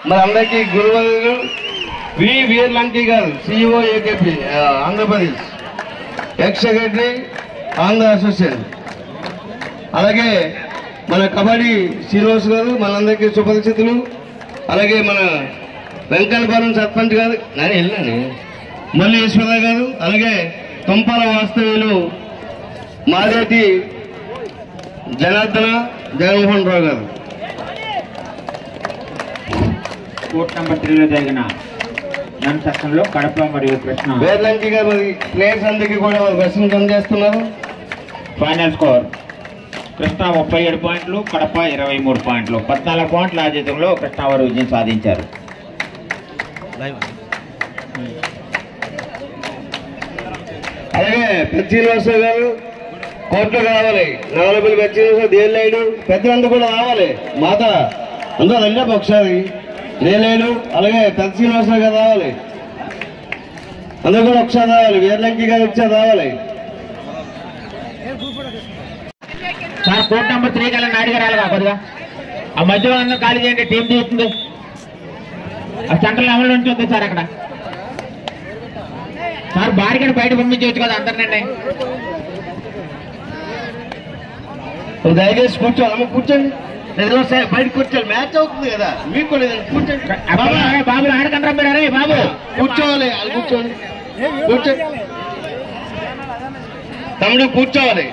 మరి అందరికీ గురువులు వి వీర్లంకి గారు CEO AKP Andhra Pradesh, X secretary Andhra association. అలాగే మన కబడ్డీ శ్రీనివాస్ గారు మనందరికీ సుపరిచితులు. అలాగే మన వెంకన్నపురం సర్పంచ్ గారు వెళ్ళాను మల్లి ఈశ్వరరావు గారు. అలాగే తుంపాల వాస్తవ్యులు మాదేటి జనార్దన జగన్మోహన్ రావు గారు. కోర్ట్ నెంబర్ 3లో జరిగిన నన్ సెక్షన్లో కడప మరియు కృష్ణ వేర్లంకి గారు మరి ప్లేయర్స్ అందరికీ కూడా వెస్ట్రన్ అందజేస్తున్నారు. ఫైనల్ స్కోర్ కృష్ణ 37 పాయింట్లు, కడప 23 పాయింట్లు. 14 పాయింట్ల ఆధిక్యంలో కృష్ణ వారు విజయం సాధించారు. అలాగే పెద్ద శ్రీనివాసరావు గారు కోర్టులో రావాలి. నవలపల్లి పెద్ద శ్రీనివాసరావు, దేనిలాయుడు పెద్దలందరూ కూడా రావాలి. మాత అందరూ రండి ఒకసారి. దేనిలాయుడు అలాగే పెద్ద శ్రీనివాసరావు గారు రావాలి. అందరూ కూడా ఒకసారి రావాలి. వీర్లంకి గారు వచ్చారు రావాలి. సార్ కోర్ట్ నెంబర్ 3 కల్లా నాయుడు రాలిగా కొద్దిగా ఆ మధ్యలో అందరూ ఖాళీ చేయండి. టీం తీస్తుంది. ఆ సెంట్రల్ లెవెల్ నుంచి ఉంది సార్ అక్కడ. సార్ బారికని బయట పంపించవచ్చు కదా అందరినండి. దయచేసి కూర్చోవాలి. అమ్మ కూర్చోండి. బయట కూర్చోవాలి. మ్యాచ్ అవుతుంది కదా మీకు కూడా కూర్చోండి. బాబు ఆడకంటారా మీరు? అరే బాబు కూర్చోవాలి. అది కూర్చోండి. కూర్చోండి తమ్ముడు, కూర్చోవాలి.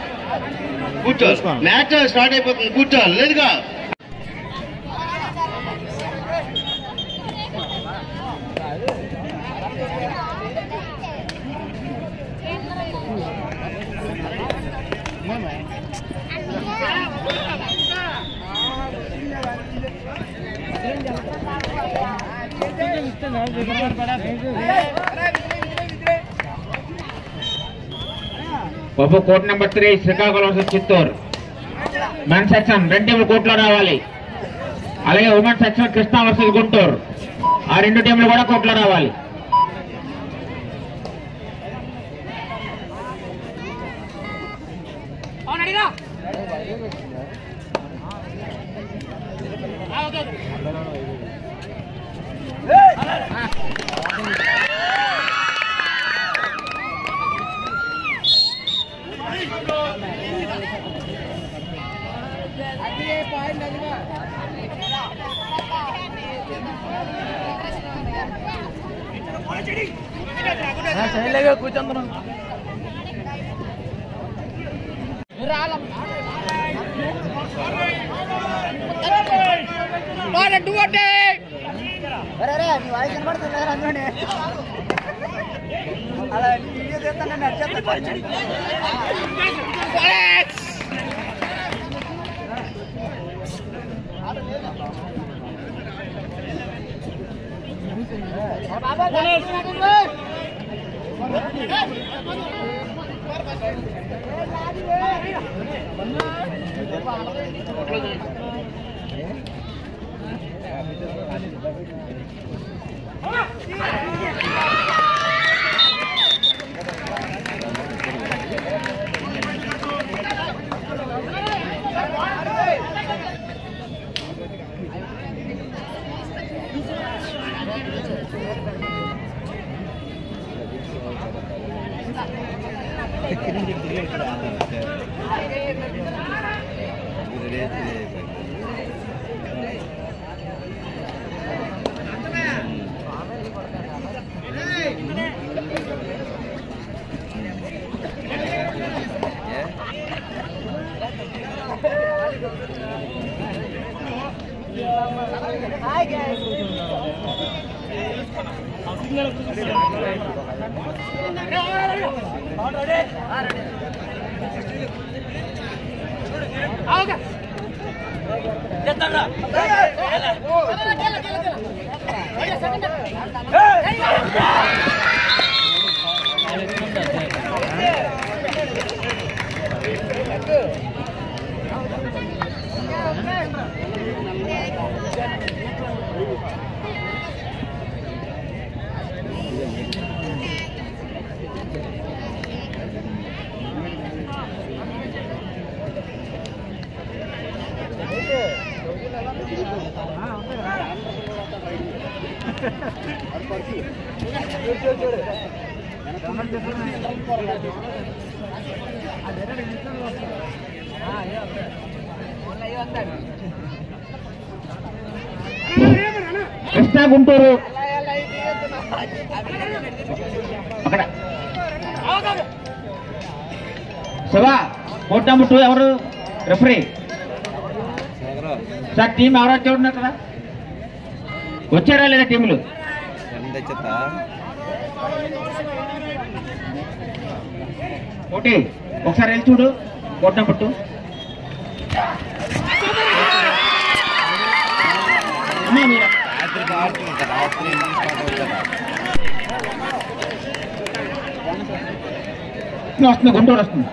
కూర్చోవాలి. మ్యాచ్ స్టార్ట్ అయిపోతుంది. కూర్చోవాలి. లేదుగా బాబు court number 3 Srikakulam versus Chittoor men section 2 టీంలు కోర్టులో రావాలి. అలాగే women section Krishna versus Guntur, ఆ 2 టీంలు కూడా కోర్టులో రావాలి. కూర్చుంటున్నాం. వాయిస్ కనబడుతుంది అందులోనే అలా వీడియో చేస్తానండి. Urgent Hi guys. Krishna Guntur అక్కడ శివ కోర్ట్ నెంబర్ 2 ఎవరు రెఫరీ సార్ టీం ఎవరు చూడండి కదా వచ్చారా లేదా టీములు ఓకే ఒకసారి వెళ్ళి చూడు కోర్ట్ నెంబర్ 2 వస్తుంది గుంటూరు వస్తుంది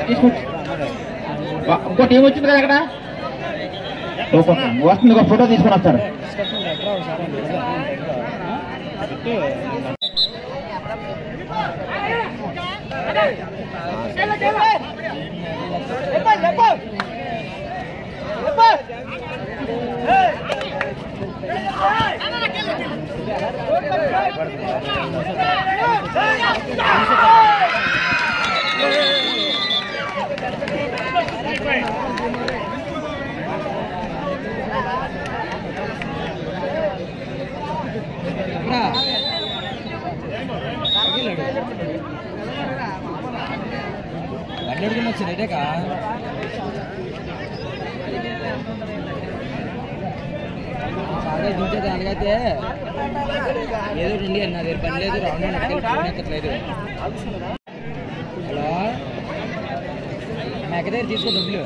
తీసుకోవచ్చు ఇంకో టీం వచ్చింది కదా అక్కడ వస్తుంది ఒక ఫోటో తీసుకొని వస్తారు వచ్చినట్టేకా బాగా దించే దానికైతే ఏదో ఉండి నా దగ్గర పని లేదు రౌండ్ ఎక్కట్లేదు హలో మెక్క దగ్గర తీసుకో డబ్బులు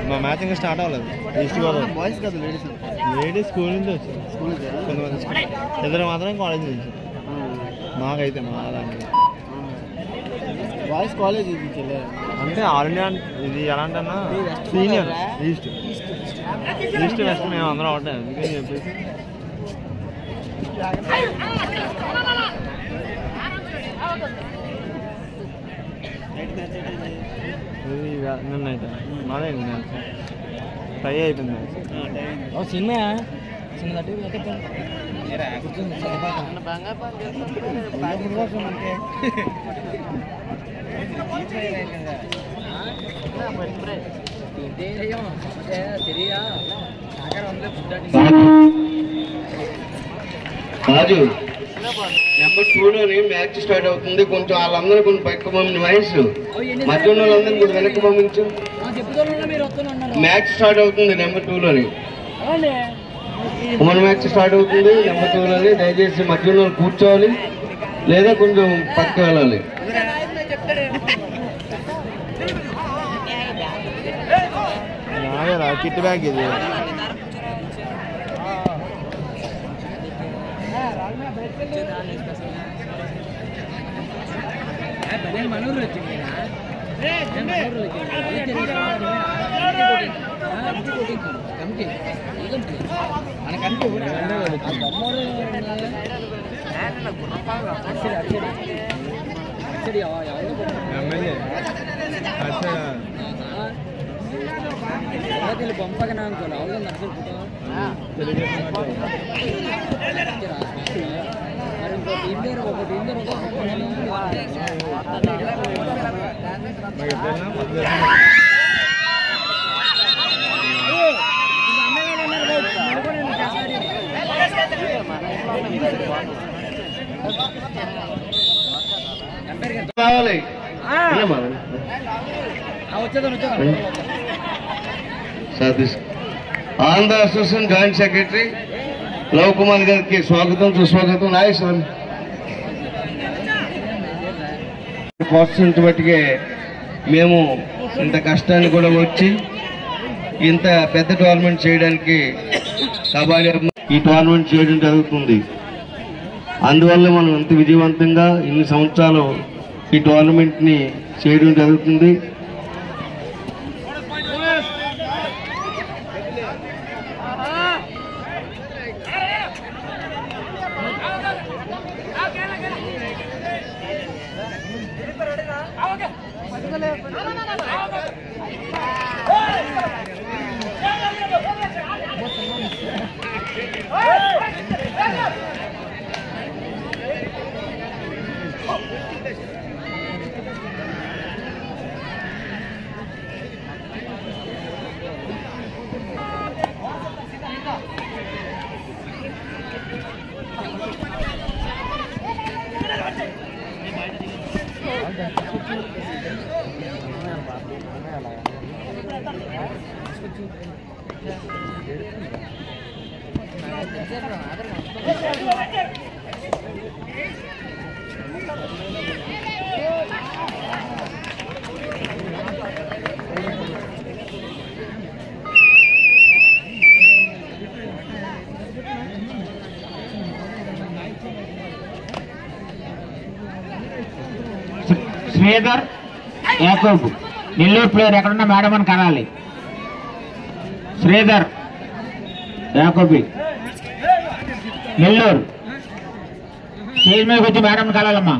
మా మ్యాచ్ ఇంకా స్టార్ట్ అవ్వలేదు ఈస్ట్ గోదావరి బాయ్స్ కదా లేడీస్ స్కూల్ నుంచి వచ్చారు కొంతమంది ఇద్దరు మాత్రం కాలేజ్ నుంచి మాకైతే మా దానికి బాయ్స్ కాలేజ్ అంటే ఆల్ ఇండియా ఇది ఎలా అంటన్నా సీనియర్ ఈస్ట్ వెస్ట్ మేము అందరం ఒకటే అందుకని చెప్పేసి నిన్న అయితే మాదే ట్రై అయిపోయింది సినిమా చిన్న రాజు నెంబర్ 2లోని మ్యాచ్ స్టార్ట్ అవుతుంది. కొంచెం వాళ్ళందరూ కొంచెం పక్క పంపించి వయసు మధ్య ఉన్న వాళ్ళందరూ కొంచెం వెనక్కి పంపించు. మ్యాచ్ స్టార్ట్ అవుతుంది నెంబర్ 2లోని. మన మ్యాచ్ స్టార్ట్ అవుతుంది నెంబర్ 2లోని. దయచేసి మధ్య ఉన్న వాళ్ళు కూర్చోవాలి లేదా కొంచెం పక్క వెళ్ళాలి. కిట్ బ్యాగ్ ఇది మనూరు వచ్చింది మన కంటి పంపగా అనుకోవాలి అవును నర్సలు ఒకటి రావాలి Satish Andhra association joint secretary love Kumar గారికి స్వాగతం సుస్వాగతం. నాగేశ్వరం ప్రోత్సహించబట్టికే మేము ఇంత కష్టాన్ని కూడా వచ్చి ఇంత పెద్ద టోర్నమెంట్ చేయడానికి కబడ్డీ ఈ టోర్నమెంట్ చేయడం జరుగుతుంది. అందువల్ల మనం ఇంత విజయవంతంగా ఇన్ని సంవత్సరాలు ఈ టోర్నమెంట్ని చేయడం జరుగుతుంది. శ్రీధర్ యాకూబ్ నెల్లూరు ప్లేయర్ ఎక్కడున్నా మేడం అని కనాలి. శ్రీధర్ యాకూబ్ నెల్లూరు స్టేజ్ మీదకి వచ్చి మేడం కలాలమ్మా.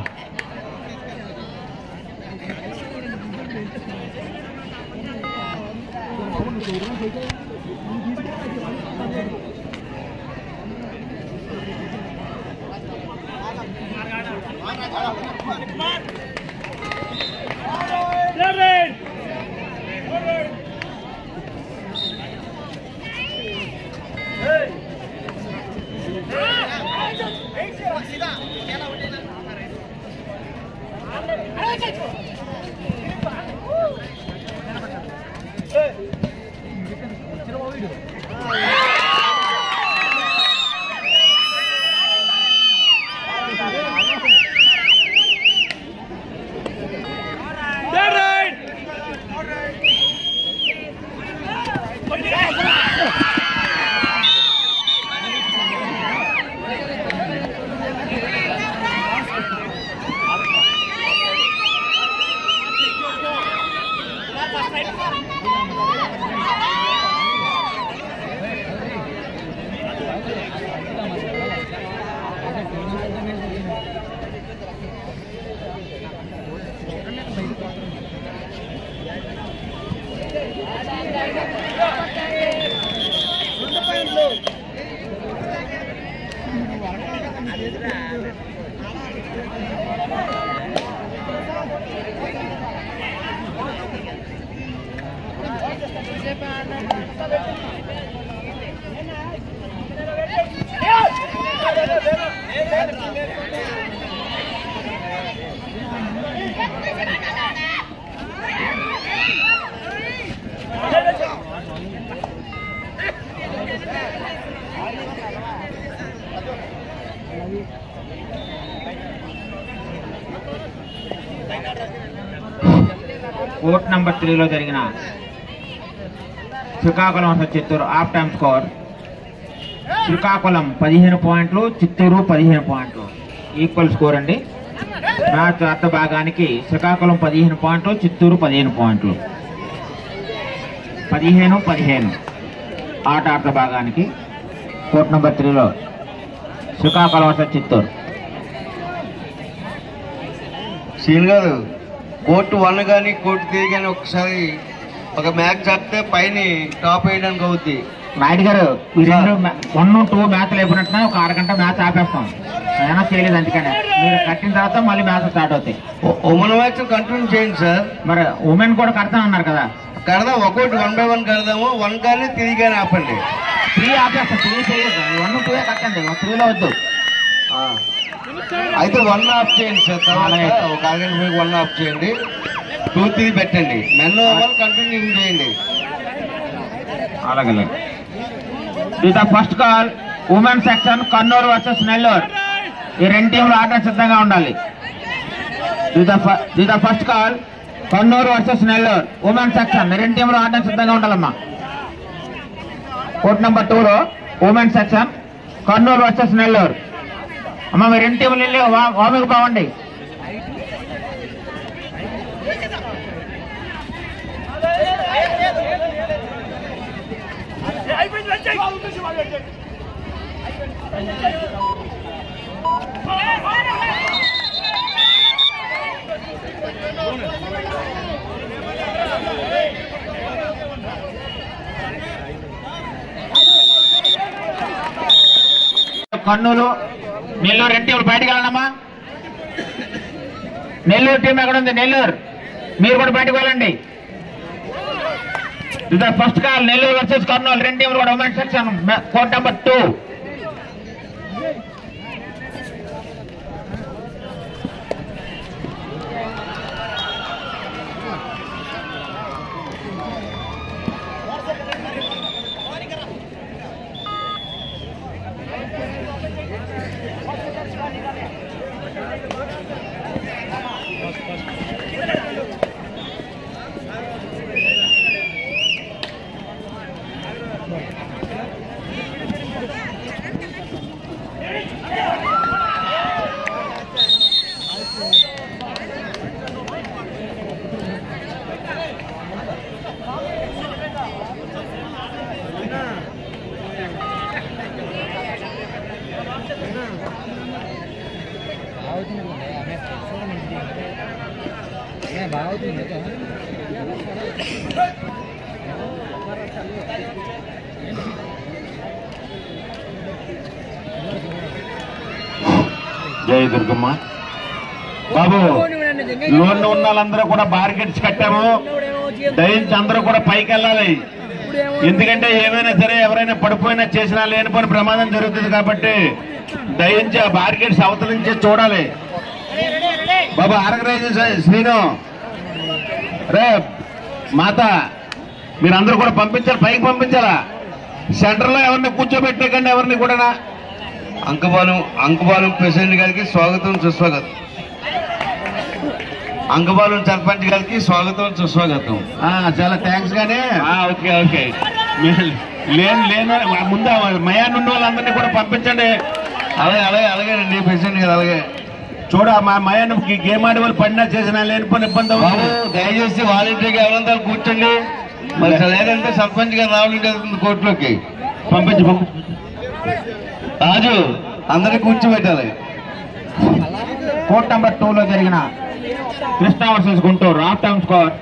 కోర్ట్ నంబర్ 3లో జరిగిన Srikakulam versus Chittoor half time score Srikakulam 15 పాయింట్లు, చిత్తూరు 15 పాయింట్లు. ఈక్వల్ స్కోర్ అండి. మ్యాచ్ అర్ధ భాగానికి శ్రీకాకుళం 15 పాయింట్లు, చిత్తూరు 15 పాయింట్లు. 15-15 ఆట అర్ధ భాగానికి కోర్ట్ నెంబర్ 3లో శ్రీకాకుళం వర్సెస్ చిత్తూరు. సీన్ గారు కోర్టు 1 కానీ కోర్టు 3 కానీ ఒకసారి ఒక మ్యాచ్ ఆడితే పైన టాప్ వేయడానికి అవుద్ది. నాయుడు గారు ఈ 1-2 మ్యాచ్లు అయిపోయినట్టున్నా ఒక అరగంట మ్యాచ్ ఆపేస్తాం. అయినా చేయలేదు, అందుకనే మీరు కట్టిన తర్వాత మళ్ళీ మ్యాచ్ స్టార్ట్ అవుతాయి. ఉమెన్ మ్యాచ్ కంటిన్యూ చేయండి సార్. మరి ఉమెన్ కూడా కడతాం అన్నారు కదా. కడదాం, ఒక్కొక్కటి 1 by 1 కడదాము. 1 కానీ 3 కానీ ఆపండి. 3 ఆపేస్తాం. 3 చేయొద్దు, 1-2 కట్టండి, 3లో వద్దు. అయితే 1 ఆఫ్ చేయండి సార్. తర్వాత ఒక అరగంట మీకు 1 ఆఫ్ చేయండి. 2-3 పెట్టండి. మెన్ ఓవర్ కంటిన్యూ చేయండి. అలాగే first call women section Kurnool versus Nellore. ఈ 2 టీంలు ఆట సిద్ధంగా ఉండాలి. First call Kurnool versus Nellore women section. 2 టీంలు ఆట సిద్ధంగా ఉండాలమ్మా. కోర్ట్ నెంబర్ 2లో women section Kurnool versus Nellore. అమ్మ మీరు 2 టీంలు వెళ్ళి వామికి పోవండి. కర్నూలు నెల్లూరు 2 టీంలు బయటకు వెళ్ళండమ్మా. నెల్లూరు టీం ఎక్కడ ఉంది? నెల్లూరు మీరు కూడా బయటకు వెళ్ళండి. First call Nellore versus Kurnool. 2 టీంలు కూడా ఉమెన్ సెక్షన్ కోర్ట్ నెంబర్ 2. జై దుర్గమ్మ. బాబు లోన్ ఉన్న వాళ్ళందరూ కూడా బార్గెట్స్ కట్టాము. దయించి అందరూ కూడా పైకి వెళ్ళాలి. ఎందుకంటే ఏమైనా సరే ఎవరైనా పడిపోయినా చేసినా లేనిపోయిన ప్రమాదం జరుగుతుంది కాబట్టి దయించి ఆ బార్గెట్స్ అవతల నుంచి చూడాలి. బాబు ఆర్గనైజర్ శ్రీను రే మాత మీరందరూ కూడా పంపించాలి, పైకి పంపించాలా. సెంటర్ లో ఎవరిని కూర్చోబెట్టేకండి, ఎవరిని కూడా. అంకబాలం ప్రెసిడెంట్ గారికి స్వాగతం సుస్వాగతం. అంకబాలం సర్పంచ్ గారికి స్వాగతం సుస్వాగతం. చాలా థ్యాంక్స్ గానే. ఓకే ఓకే లేను ముందు మయాన్ ఉన్న వాళ్ళందరినీ కూడా పంపించండి. అలాగేనండి ప్రెసిడెంట్ గారు. అలాగే చూడ మా మయాన్ గేమ్ ఆడే వాళ్ళు పడినా చేసినా లేనిపోయిన ఇబ్బంది బాబు. దయచేసి వాలంటీర్గా ఎవరంతా కూర్చోండి. మరి లేదంటే సర్పంచ్ గారు రావాలి కోర్టులోకి. పంపించి రాజు అందరినీ కూర్చోబెట్టాలి. కోర్ట్ నెంబర్ 2లో జరిగిన Krishna versus Guntur half time score.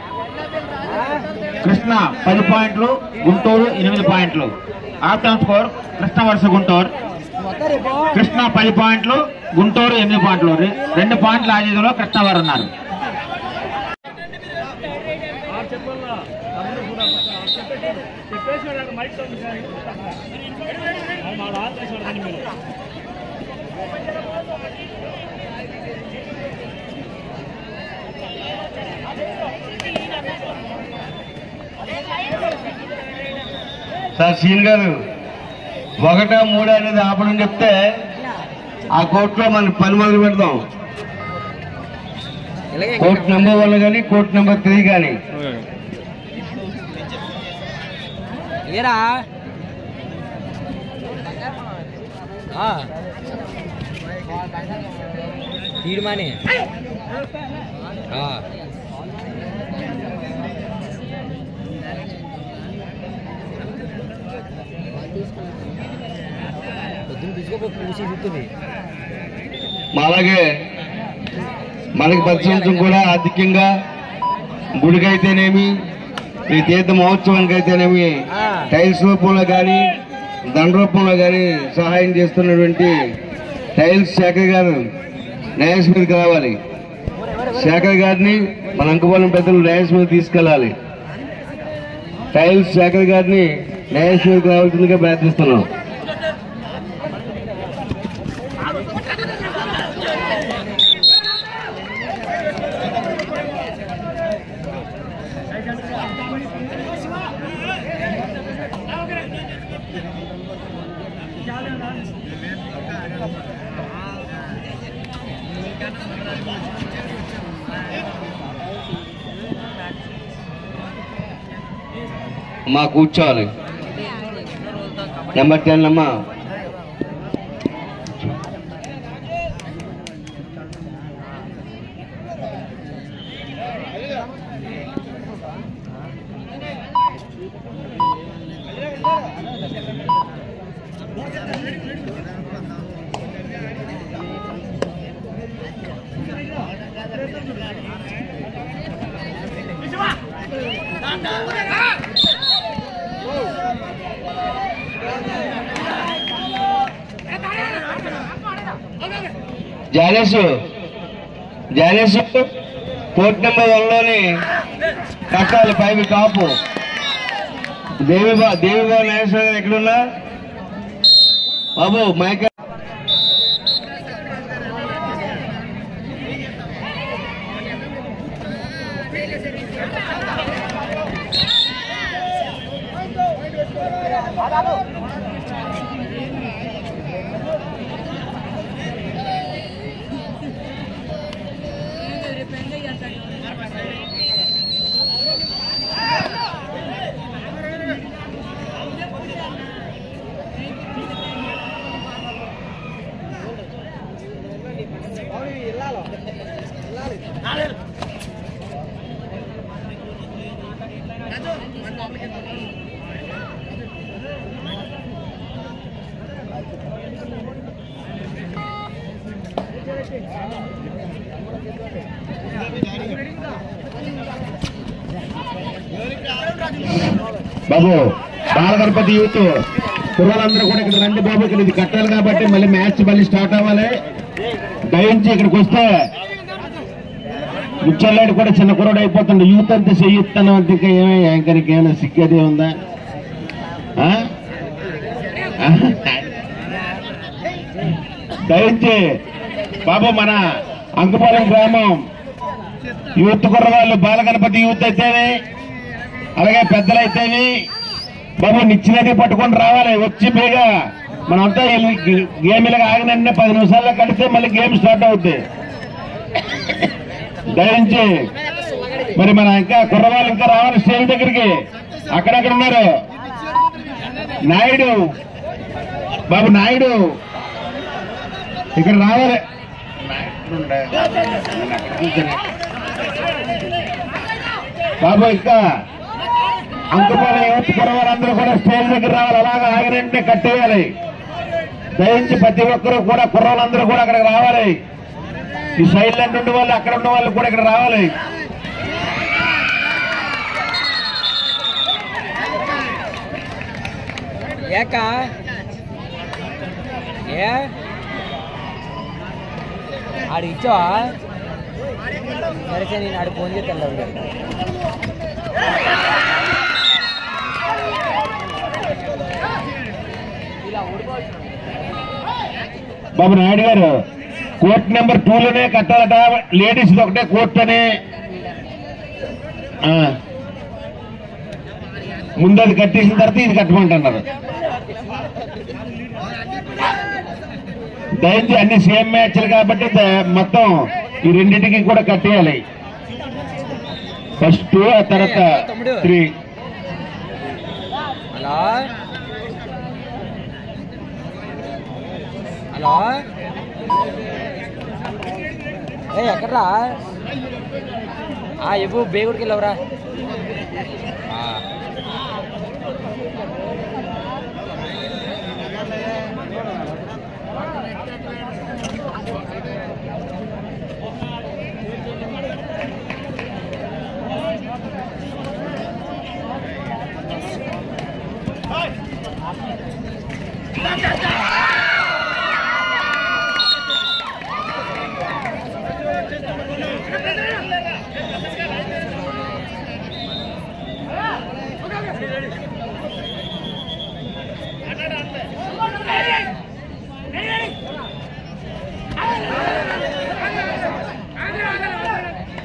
Krishna 10 పాయింట్లు, గుంటూరు 8 పాయింట్లు. Half time score Krishna versus Guntur. Krishna 10 పాయింట్లు, గుంటూరు 8 పాయింట్లు. 2 పాయింట్ల ఆజీలో కృష్ణ వారు ఉన్నారు. సార్ సీన్ గారు 1-3 అనేది ఆపడం చెప్తే ఆ కోర్టులో మనం పని మొదలు పెడదాం. కోర్టు నెంబర్ 1 కానీ కోర్టు నెంబర్ 3 కానీ. ఏరా తీయడమాని పొద్దున్న తీసుకో పూసి చూస్తుంది. అలాగే మనకి ప్రతి సంవత్సరం కూడా ఆర్థికంగా గుడికైతేనేమి ఈ తీర్థ మహోత్సవానికి అయితేనేమి టైల్స్ రూపంలో కానీ దండ రూపంలో కానీ సహాయం చేస్తున్నటువంటి టైల్స్ శేఖర్ గారు న్యాయస్ మీదకి రావాలి. శేఖర్ గారిని మన అంకుపాలెం పెద్దలు న్యాయస్ మీద తీసుకెళ్ళాలి. టైల్స్ శేఖర్ గారిని న్యాయస్ మీదకి రావాల్సిందిగా ప్రార్థిస్తున్నాం. అమ్మా కూర్చోవాలి. నెంబర్ 10 అమ్మా. జానేసు కోర్ట్ నెంబర్ 1లోని కట్టాలి పైవి కాపు. దేవిబాబు నాగేశ్వర గారు ఎక్కడున్నా బాబు మైక్. బాబు బాలగణపతి యూత్ కుర్రాళ్ళందరూ కూడా ఇక్కడ రండి బాబు. ఇక్కడ ఇది కట్టాలి కాబట్టి మళ్ళీ మ్యాచ్ మళ్ళీ స్టార్ట్ అవ్వాలి. దయించి ఇక్కడికి వస్తే ముచ్చల్లాడు కూడా చిన్న కుర్రాడు అయిపోతుంది. యూత్ అంతా చెయ్యిస్తాను అంతే. ఏమే యాంకర్కి ఏమైనా సిక్కేదే ఉందా? దయించి బాబు మన అంకుపాలెం గ్రామం యూత్ కుర్రవాళ్ళు బాలగణపతి యూత్ అయితేనే అలాగే పెద్దలైతేనే బాబు నిచ్చినది పట్టుకొని రావాలి. వచ్చి బేగా మనంతా గేమ్ ఇలాగ ఆగినంటే 10 నిమిషాల్లో కడితే మళ్ళీ గేమ్ స్టార్ట్ అవుద్ది. దయించి మరి మన ఇంకా కుర్రవాళ్ళు ఇంకా రావాలి స్టేజ్ దగ్గరికి. అక్కడక్కడ ఉన్నారు. నాయుడు బాబు నాయుడు ఇక్కడ రావాలి. బాబు ఇంకా అంకుపాలెం యూత్ కుర్రవాళ్ళందరూ కూడా స్టేజ్ దగ్గర రావాలి. అలాగా ఆగినంటే కట్టేయాలి. దయించి ప్రతి ఒక్కరూ కూడా కుర్రవాళ్ళందరూ కూడా అక్కడికి రావాలి. ఈ సైలెంట్ ఉండే వాళ్ళు అక్కడ ఉన్న వాళ్ళు కూడా ఇక్కడ రావాలి. ఏకా ఏ ఆడు ఇచ్చావా? సరే సరే నేను ఆడు ఫోన్ చేస్తాను. బాబు నాయుడు గారు కోర్ట్ నెంబర్ 2లోనే కట్టాలట. లేడీస్ ఒకటే కోర్ట్ అని ముందు అది కట్టేసిన తర్వాత ఇది కట్టమంటున్నారు. దయచేసి అన్ని సేమ్ మ్యాచ్లు కాబట్టి మొత్తం ఈ రెండింటికి కూడా కట్టేయాలి. ఫస్ట్ 2 ఆ తర్వాత 3. అలా హలో ఏ ఎక్కడ్రా ఇవ్వు బేగుడికి వెళ్ళవరా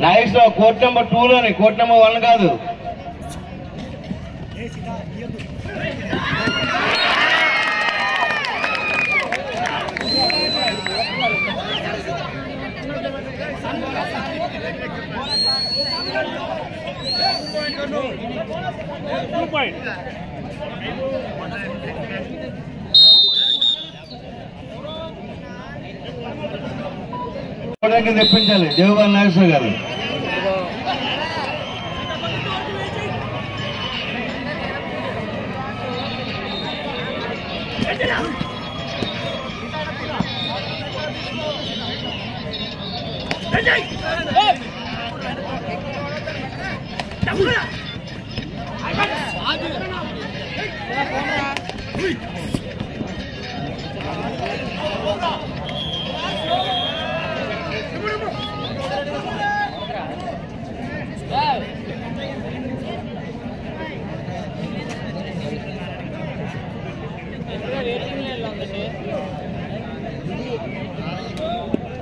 నైట్స్ లో కోర్ట్ నెంబర్ 2 లోని కోర్ట్ నెంబర్ 1 కాదు. తెప్పించాలి దేవబాల నాగేశ్వర గారు.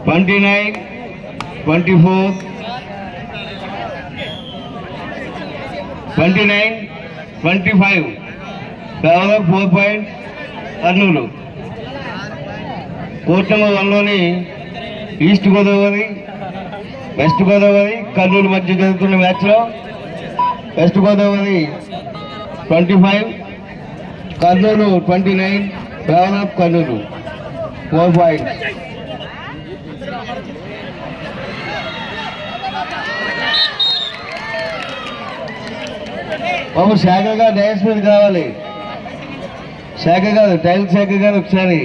$29, $24, $29, $25. కేవలం 4 పాయింట్ కర్నూలు. కోర్ట్ నెంబర్ 1 లోని ఈస్ట్ గోదావరి వెస్ట్ గోదావరి కర్నూలు మధ్య జరుగుతున్న మ్యాచ్ లో వెస్ట్ గోదావరి 25, కర్నూలు 29, కేవలం కర్నూలు 4 పాయింట్. బాబు శాఖ గారు డైస్ మీద కావాలి. శాఖ గారు టైల్ శాఖ గారు ఒకసారి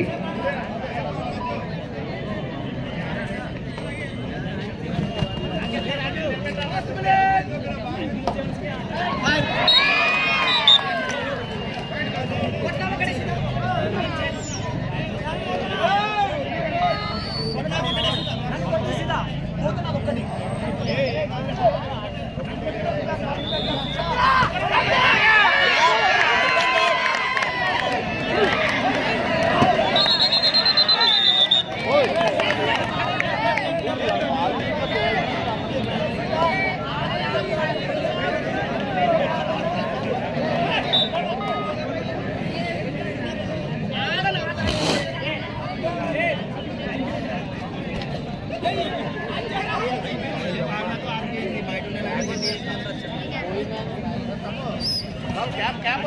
క్యాప్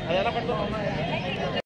అది ఎలా పడుతుంది